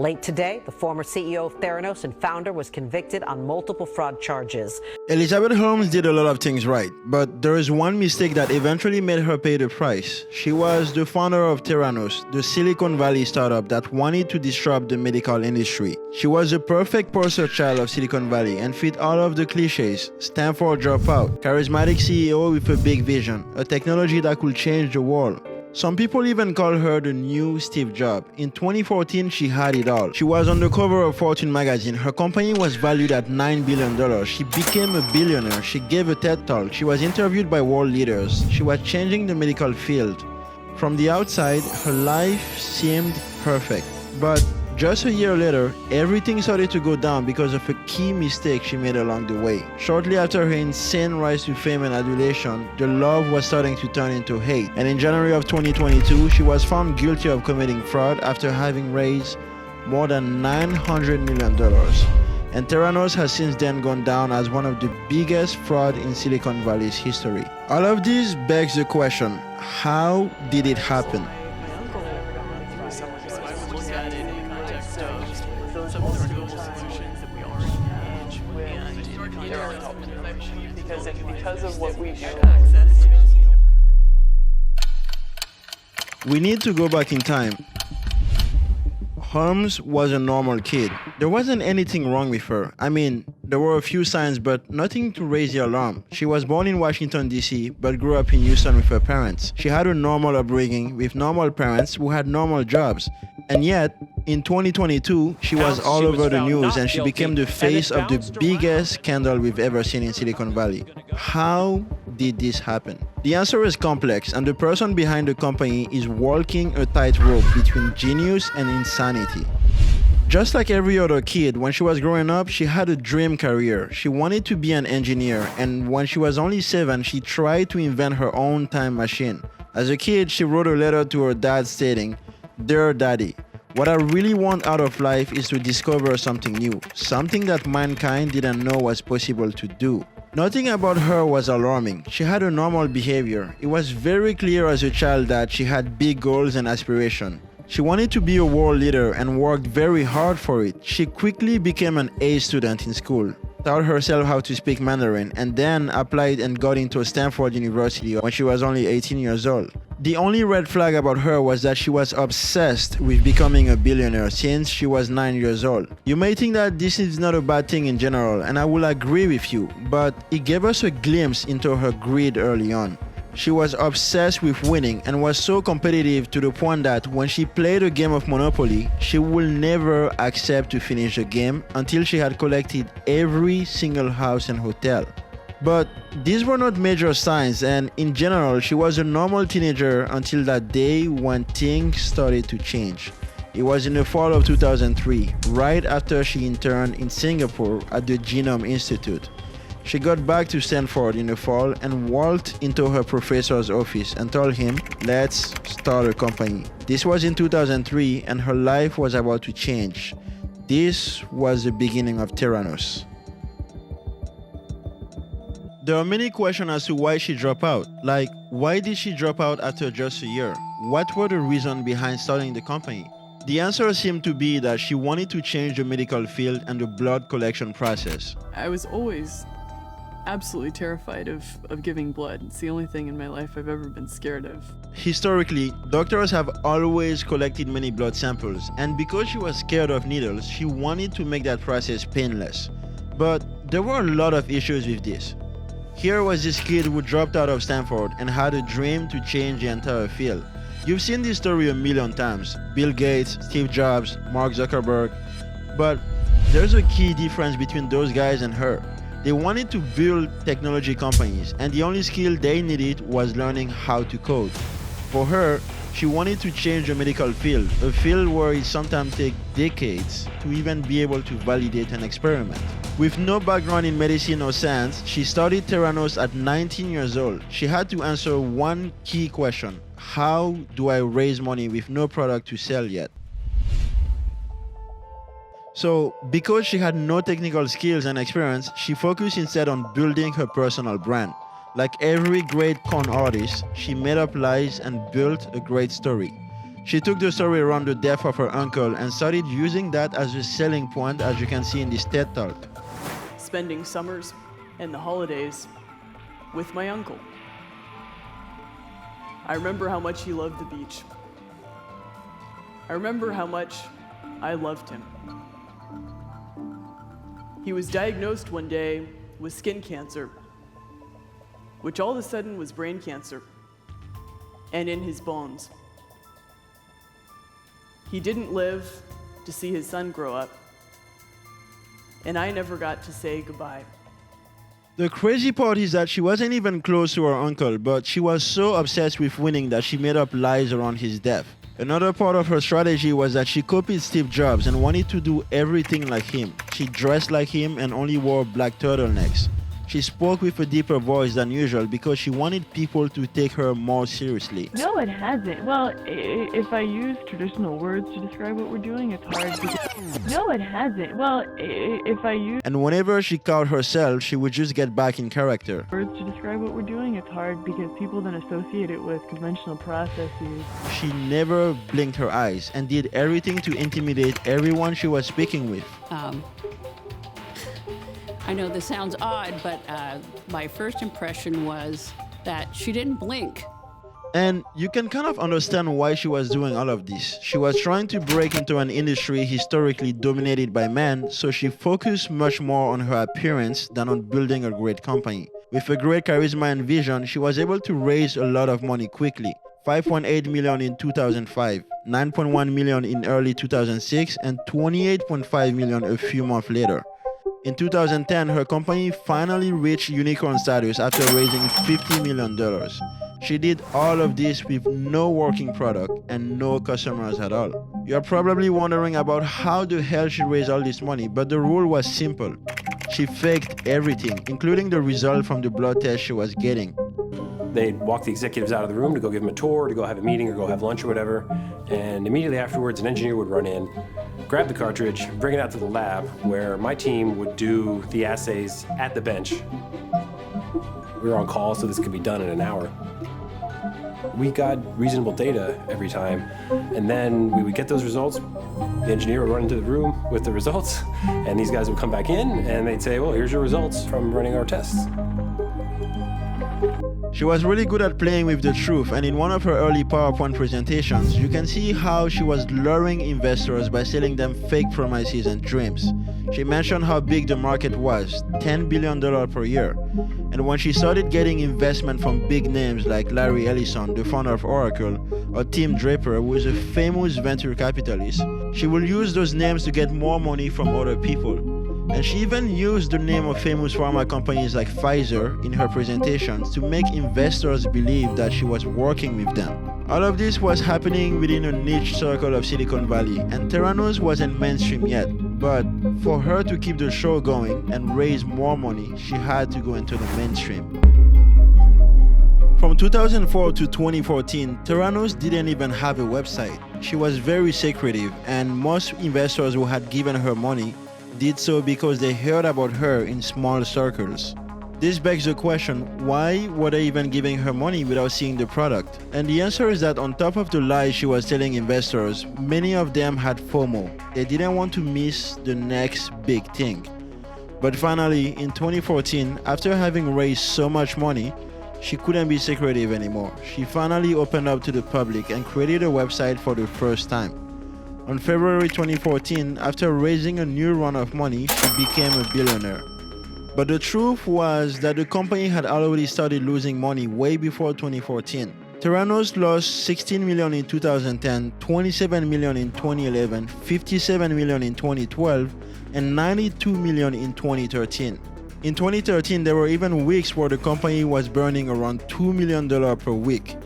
Late today, the former CEO of Theranos and founder was convicted on multiple fraud charges. Elizabeth Holmes did a lot of things right, but there is one mistake that eventually made her pay the price. She was the founder of Theranos, the Silicon Valley startup that wanted to disrupt the medical industry. She was a perfect poster child of Silicon Valley and fit all of the cliches: Stanford dropout, charismatic CEO with a big vision, a technology that could change the world. Some people even call her the new Steve Jobs. In 2014, she had it all. She was on the cover of Fortune magazine. Her company was valued at $9 billion. She became a billionaire. She gave a TED Talk. She was interviewed by world leaders. She was changing the medical field. From the outside, her life seemed perfect. But just a year later, everything started to go down because of a key mistake she made along the way. Shortly after her insane rise to fame and adulation, the love was starting to turn into hate. And in January of 2022, she was found guilty of committing fraud after having raised more than $900 million. And Theranos has since then gone down as one of the biggest fraud in Silicon Valley's history. All of this begs the question, how did it happen? Because of what we do. We need to go back in time. Holmes was a normal kid. There wasn't anything wrong with her. I mean, there were a few signs, but nothing to raise the alarm. She was born in Washington, D.C., but grew up in Houston with her parents. She had a normal upbringing with normal parents who had normal jobs. And yet, in 2022, she was all over the news and she became the face of the biggest scandal we've ever seen in Silicon Valley. How did this happen? The answer is complex, and the person behind the company is walking a tightrope between genius and insanity. Just like every other kid, when she was growing up, she had a dream career. She wanted to be an engineer, and when she was only 7, she tried to invent her own time machine. As a kid, she wrote a letter to her dad stating, "Dear Daddy, what I really want out of life is to discover something new, something that mankind didn't know was possible to do." Nothing about her was alarming. She had a normal behavior. It was very clear as a child that she had big goals and aspirations. She wanted to be a world leader and worked very hard for it. She quickly became an A student in school, taught herself how to speak Mandarin, and then applied and got into Stanford University when she was only 18 years old. The only red flag about her was that she was obsessed with becoming a billionaire since she was 9 years old. You may think that this is not a bad thing in general, and I will agree with you, but it gave us a glimpse into her greed early on. She was obsessed with winning and was so competitive to the point that when she played a game of Monopoly, she would never accept to finish the game until she had collected every single house and hotel. But these were not major signs, and in general, she was a normal teenager until that day when things started to change. It was in the fall of 2003, right after she interned in Singapore at the Genome Institute. She got back to Stanford in the fall and walked into her professor's office and told him, "Let's start a company." This was in 2003, and her life was about to change. This was the beginning of Theranos. There are many questions as to why she dropped out. Like, why did she drop out after just a year? What were the reasons behind starting the company? The answer seemed to be that she wanted to change the medical field and the blood collection process. I was always absolutely terrified of giving blood. It's the only thing in my life I've ever been scared of. Historically, doctors have always collected many blood samples, and because she was scared of needles, she wanted to make that process painless. But there were a lot of issues with this. Here was this kid who dropped out of Stanford and had a dream to change the entire field. You've seen this story a million times. Bill Gates, Steve Jobs, Mark Zuckerberg. But there's a key difference between those guys and her. They wanted to build technology companies, and the only skill they needed was learning how to code. For her, she wanted to change the medical field, a field where it sometimes takes decades to even be able to validate an experiment. With no background in medicine or science, she started Theranos at 19 years old. She had to answer one key question: how do I raise money with no product to sell yet? So, because she had no technical skills and experience, she focused instead on building her personal brand. Like every great con artist, she made up lies and built a great story. She took the story around the death of her uncle and started using that as a selling point, as you can see in this TED Talk. Spending summers and the holidays with my uncle. I remember how much he loved the beach. I remember how much I loved him. He was diagnosed one day with skin cancer, which all of a sudden was brain cancer, and in his bones. He didn't live to see his son grow up, and I never got to say goodbye. The crazy part is that she wasn't even close to her uncle, but she was so obsessed with winning that she made up lies around his death. Another part of her strategy was that she copied Steve Jobs and wanted to do everything like him. She dressed like him and only wore black turtlenecks. She spoke with a deeper voice than usual because she wanted people to take her more seriously. No, it hasn't. Well, if I use traditional words to describe what we're doing, it's hard because... No, it hasn't. Well, if I use... And whenever she caught herself, she would just get back in character. Words to describe what we're doing, it's hard because people then associate it with conventional processes. She never blinked her eyes and did everything to intimidate everyone she was speaking with. I know this sounds odd, but my first impression was that she didn't blink. And you can kind of understand why she was doing all of this. She was trying to break into an industry historically dominated by men, so she focused much more on her appearance than on building a great company. With a great charisma and vision, she was able to raise a lot of money quickly. $5.8 million in 2005, $9.1 million in early 2006, and $28.5 million a few months later. In 2010, her company finally reached unicorn status after raising $50 million. She did all of this with no working product and no customers at all. You're probably wondering about how the hell she raised all this money, but the rule was simple. She faked everything, including the result from the blood test she was getting. They'd walk the executives out of the room to go give them a tour, to go have a meeting or go have lunch or whatever, and immediately afterwards an engineer would run in, grab the cartridge, bring it out to the lab where my team would do the assays at the bench. We were on call, so this could be done in an hour. We got reasonable data every time, and then we would get those results. The engineer would run into the room with the results, and these guys would come back in and they'd say, well, here's your results from running our tests. She was really good at playing with the truth, and in one of her early PowerPoint presentations, you can see how she was luring investors by selling them fake promises and dreams. She mentioned how big the market was, $10 billion per year. And when she started getting investment from big names like Larry Ellison, the founder of Oracle, or Tim Draper, who is a famous venture capitalist, she will use those names to get more money from other people. And she even used the name of famous pharma companies like Pfizer in her presentations to make investors believe that she was working with them. All of this was happening within a niche circle of Silicon Valley, and Theranos wasn't mainstream yet. But for her to keep the show going and raise more money, she had to go into the mainstream. From 2004 to 2014, Theranos didn't even have a website. She was very secretive, and most investors who had given her money did so because they heard about her in small circles. This begs the question, why were they even giving her money without seeing the product? And the answer is that on top of the lies she was telling investors, many of them had FOMO. They didn't want to miss the next big thing. But finally, in 2014, after having raised so much money, she couldn't be secretive anymore. She finally opened up to the public and created a website for the first time. On February 2014, after raising a new round of money, she became a billionaire. But the truth was that the company had already started losing money way before 2014. Theranos lost $16 million in 2010, $27 million in 2011, $57 million in 2012, and $92 million in 2013. In 2013, there were even weeks where the company was burning around $2 million per week.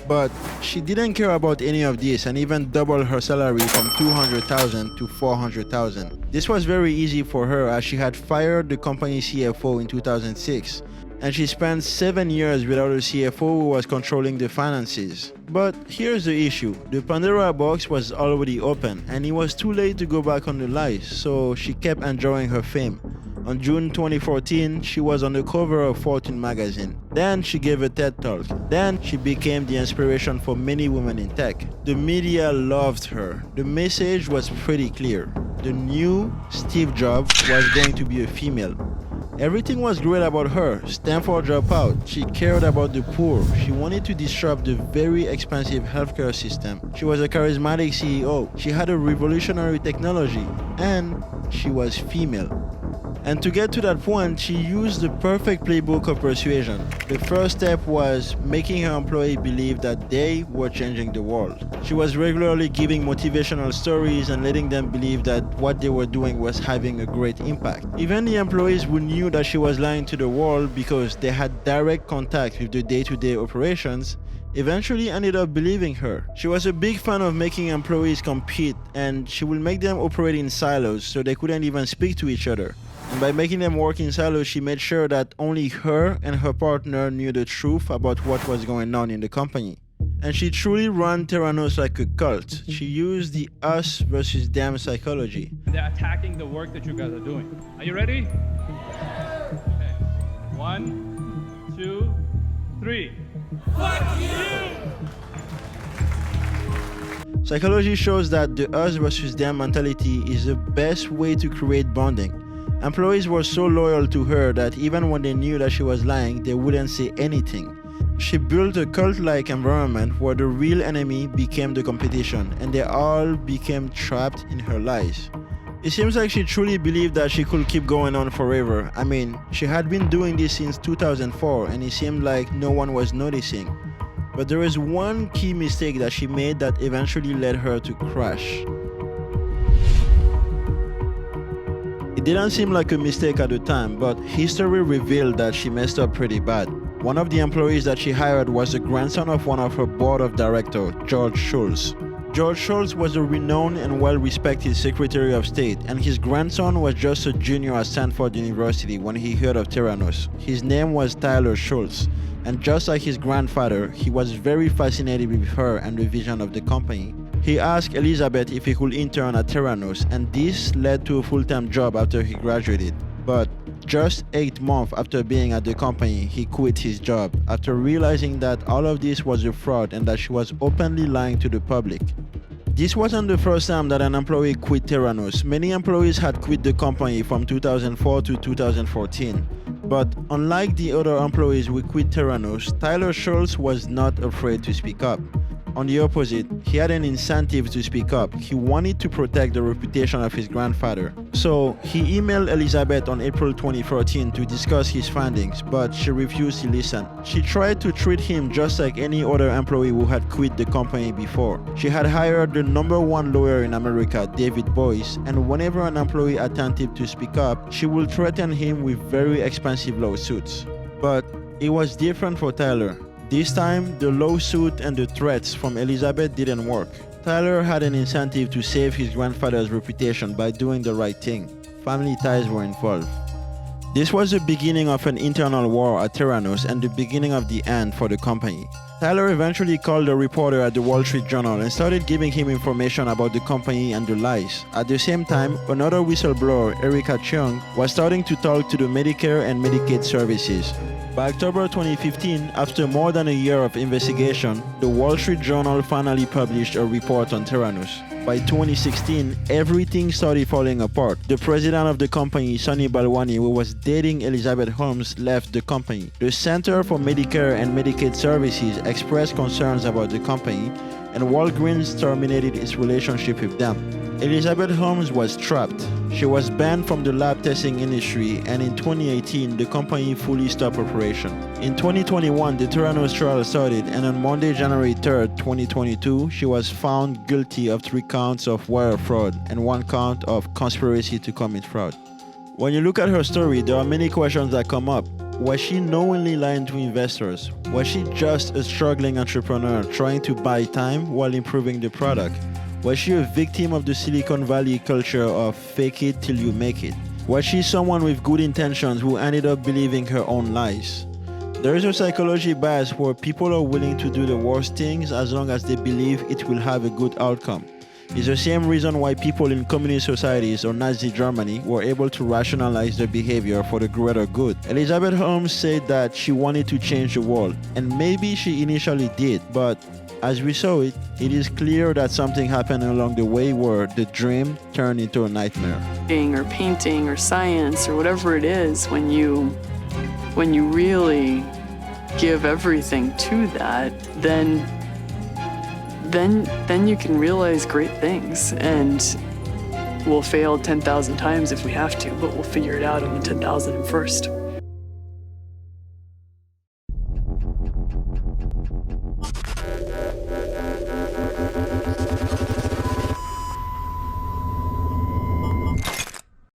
But she didn't care about any of this and even doubled her salary from $200,000 to $400,000. This was very easy for her as she had fired the company CFO in 2006, and she spent 7 years without a CFO who was controlling the finances. But here's the issue. The Pandora box was already open, and it was too late to go back on the lies, so she kept enjoying her fame. On June 2014, she was on the cover of Fortune magazine. Then she gave a TED Talk. Then she became the inspiration for many women in tech. The media loved her. The message was pretty clear. The new Steve Jobs was going to be a female. Everything was great about her. Stanford dropout. She cared about the poor. She wanted to disrupt the very expensive healthcare system. She was a charismatic CEO. She had a revolutionary technology. And she was female. And to get to that point, she used the perfect playbook of persuasion. The first step was making her employees believe that they were changing the world. She was regularly giving motivational stories and letting them believe that what they were doing was having a great impact. Even the employees who knew that she was lying to the world because they had direct contact with the day-to-day operations eventually ended up believing her. She was a big fan of making employees compete, and she would make them operate in silos so they couldn't even speak to each other. And by making them work in silos, she made sure that only her and her partner knew the truth about what was going on in the company. And she truly ran Theranos like a cult. She used the us versus them psychology. They're attacking the work that you guys are doing. Are you ready? Okay. 1, 2, 3. Fuck you! Psychology shows that the us versus them mentality is the best way to create bonding. Employees were so loyal to her that even when they knew that she was lying, they wouldn't say anything. She built a cult-like environment where the real enemy became the competition, and they all became trapped in her lies. It seems like she truly believed that she could keep going on forever. I mean, she had been doing this since 2004, and it seemed like no one was noticing. But there is one key mistake that she made that eventually led her to crash. It didn't seem like a mistake at the time, but history revealed that she messed up pretty bad. One of the employees that she hired was the grandson of one of her board of directors, George Shultz. George Shultz was a renowned and well-respected Secretary of State, and his grandson was just a junior at Stanford University when he heard of Theranos. His name was Tyler Shultz, and just like his grandfather, he was very fascinated with her and the vision of the company. He asked Elizabeth if he could intern at Theranos, and this led to a full-time job after he graduated. But just 8 months after being at the company, he quit his job after realizing that all of this was a fraud and that she was openly lying to the public. This wasn't the first time that an employee quit Theranos. Many employees had quit the company from 2004 to 2014. But unlike the other employees who quit Theranos, Tyler Shultz was not afraid to speak up. On the opposite, he had an incentive to speak up. He wanted to protect the reputation of his grandfather. So he emailed Elizabeth on April 2014 to discuss his findings, but she refused to listen. She tried to treat him just like any other employee who had quit the company before. She had hired the #1 lawyer in America, David Boyce, and whenever an employee attempted to speak up, she would threaten him with very expensive lawsuits. But it was different for Tyler. This time, the lawsuit and the threats from Elizabeth didn't work. Tyler had an incentive to save his grandfather's reputation by doing the right thing. Family ties were involved. This was the beginning of an internal war at Theranos and the beginning of the end for the company. Tyler eventually called a reporter at the Wall Street Journal and started giving him information about the company and the lies. At the same time, another whistleblower, Erica Chung, was starting to talk to the Medicare and Medicaid services. By October 2015, after more than a year of investigation, the Wall Street Journal finally published a report on Theranos. By 2016, everything started falling apart. The president of the company, Sonny Balwani, who was dating Elizabeth Holmes, left the company. The Center for Medicare and Medicaid Services expressed concerns about the company, and Walgreens terminated its relationship with them. Elizabeth Holmes was trapped. She was banned from the lab testing industry, and in 2018, the company fully stopped operation. In 2021, the Theranos trial started, and on Monday, January 3rd, 2022, she was found guilty of 3 counts of wire fraud and 1 count of conspiracy to commit fraud. When you look at her story, there are many questions that come up. Was she knowingly lying to investors? Was she just a struggling entrepreneur trying to buy time while improving the product? Was she a victim of the Silicon Valley culture of fake it till you make it? Was she someone with good intentions who ended up believing her own lies? There is a psychology bias where people are willing to do the worst things as long as they believe it will have a good outcome. It's the same reason why people in communist societies or Nazi Germany were able to rationalize their behavior for the greater good. Elizabeth Holmes said that she wanted to change the world, and maybe she initially did, but as we saw it, it is clear that something happened along the way where the dream turned into a nightmare. Or painting or science or whatever it is, when you really give everything to that, then you can realize great things. And we'll fail 10,000 times if we have to, but we'll figure it out on the 10,001st.